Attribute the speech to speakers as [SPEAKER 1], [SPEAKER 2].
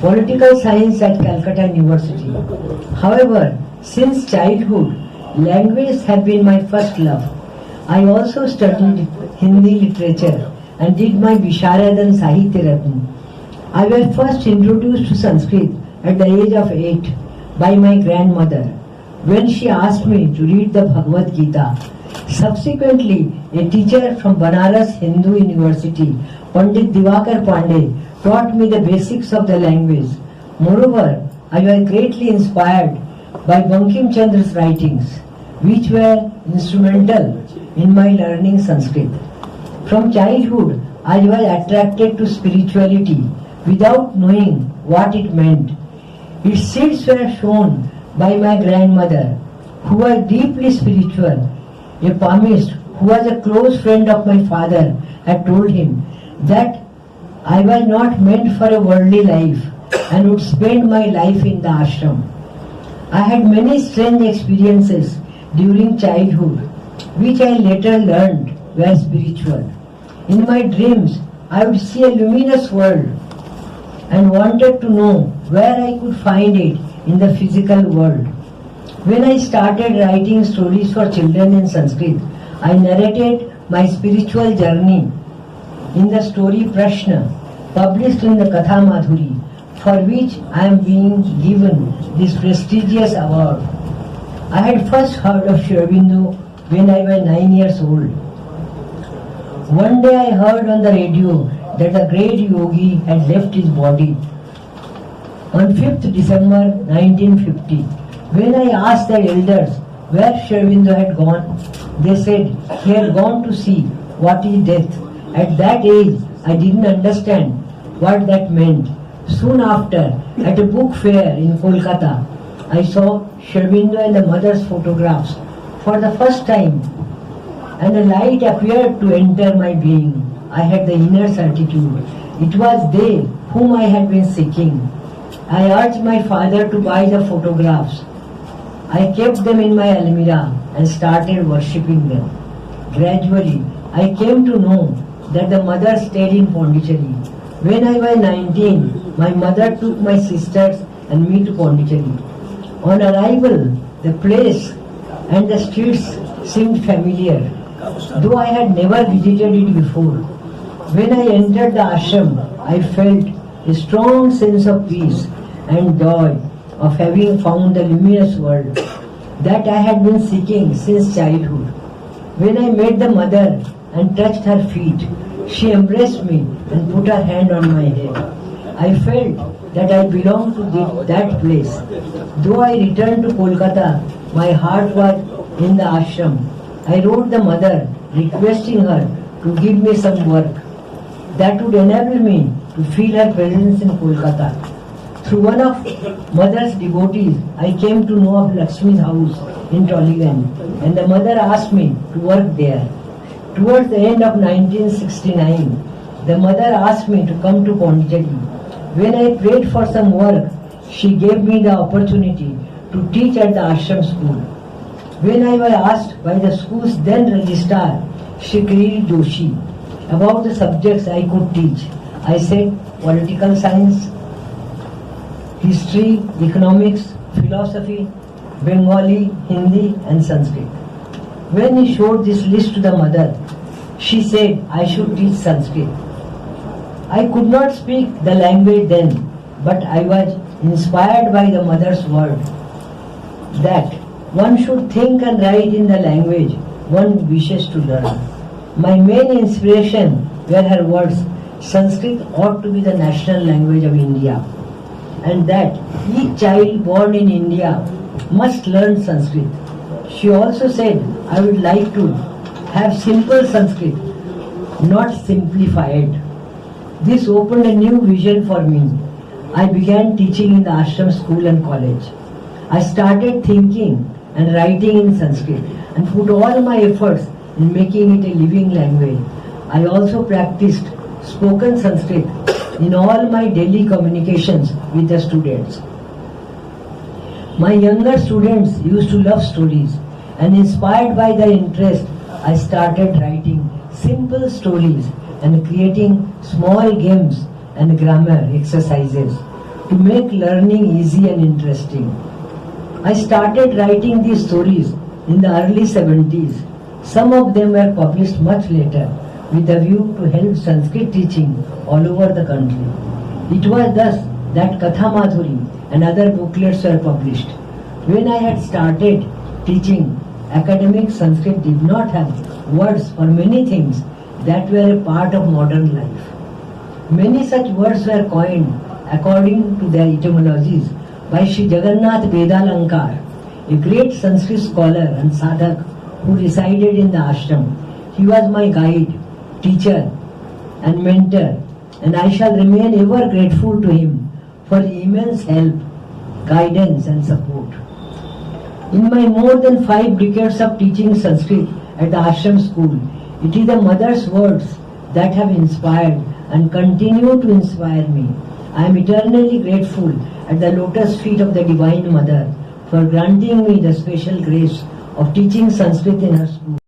[SPEAKER 1] political science at Calcutta University. However, since childhood, language has been my first love. I also studied Hindi literature and did my Bisharad and Sahitya Ratna. I was first introduced to Sanskrit at the age of 8 by my grandmother when she asked me to read the Bhagavad Gita. Subsequently, a teacher from Banaras Hindu University, Pandit Divakar Pandey, taught me the basics of the language. Moreover, I was greatly inspired by Bankim Chandra's writings, which were instrumental in my learning Sanskrit. From childhood, I was attracted to spirituality without knowing what it meant. Its seeds were shown by my grandmother, who was deeply spiritual. A palmist who was a close friend of my father had told him that I was not meant for a worldly life and would spend my life in the ashram. I had many strange experiences during childhood, which I later learned were spiritual. In my dreams, I would see a luminous world and wanted to know where I could find it in the physical world. When I started writing stories for children in Sanskrit, I narrated my spiritual journey in the story Prashna, published in the Katha Madhuri, for which I am being given this prestigious award. I had first heard of Sri Aurobindo when I was 9 years old. One day I heard on the radio that the great yogi had left his body. On 5th December 1950, when I asked the elders where Sri Aurobindo had gone, they said he had gone to see what is death. At that age, I didn't understand what that meant. Soon after, at a book fair in Kolkata, I saw Sri Aurobindo and the mother's photographs for the first time, and a light appeared to enter my being. I had the inner certitude. It was they whom I had been seeking. I urged my father to buy the photographs. I kept them in my almirah and started worshipping them. Gradually, I came to know that the mother stayed in Pondicherry. When I was 19, my mother took my sisters and me to Pondicherry. On arrival, the place and the streets seemed familiar, though I had never visited it before. When I entered the ashram, I felt a strong sense of peace and joy of having found the luminous world that I had been seeking since childhood. When I met the mother and touched her feet, she embraced me and put her hand on my head. I felt that I belonged to that place. Though I returned to Kolkata, my heart was in the ashram. I wrote the mother requesting her to give me some work that would enable me to feel her presence in Kolkata. Through one of mother's devotees, I came to know of Lakshmi's house in Tollyganj, and the mother asked me to work there. Towards the end of 1969, the mother asked me to come to Pondicherry. When I prayed for some work, she gave me the opportunity to teach at the ashram school. When I was asked by the school's then registrar, Shri Joshi, about the subjects I could teach, I said political science, history, economics, philosophy, Bengali, Hindi and Sanskrit. When he showed this list to the mother, she said I should teach Sanskrit. I could not speak the language then, but I was inspired by the mother's word that one should think and write in the language one wishes to learn. My main inspiration were her words, Sanskrit ought to be the national language of India, and that each child born in India must learn Sanskrit. She also said I would like to have simple Sanskrit, not simplified. This opened a new vision for me. I began teaching in the ashram school and college. I started thinking and writing in Sanskrit and put all my efforts in making it a living language. I also practiced spoken Sanskrit in all my daily communications with the students. My younger students used to love stories, and inspired by their interest, I started writing simple stories and creating small games and grammar exercises. to make learning easy and interesting. I started writing these stories in the early 70s. Some of them were published much later with a view to help Sanskrit teaching all over the country. It was thus that Katha Madhuri and other booklets were published. When I had started teaching, academic Sanskrit did not have words for many things that were a part of modern life. Many such words were coined according to their etymologies by Sri Jagannath Vedalankar, a great Sanskrit scholar and sadhak who resided in the ashram. He was my guide, teacher and mentor, and I shall remain ever grateful to him for immense help, guidance and support. In my more than 5 decades of teaching Sanskrit at the ashram school, it is the mother's words that have inspired and continue to inspire me. I am eternally grateful at the lotus feet of the Divine Mother for granting me the special grace of teaching Sanskrit in her school.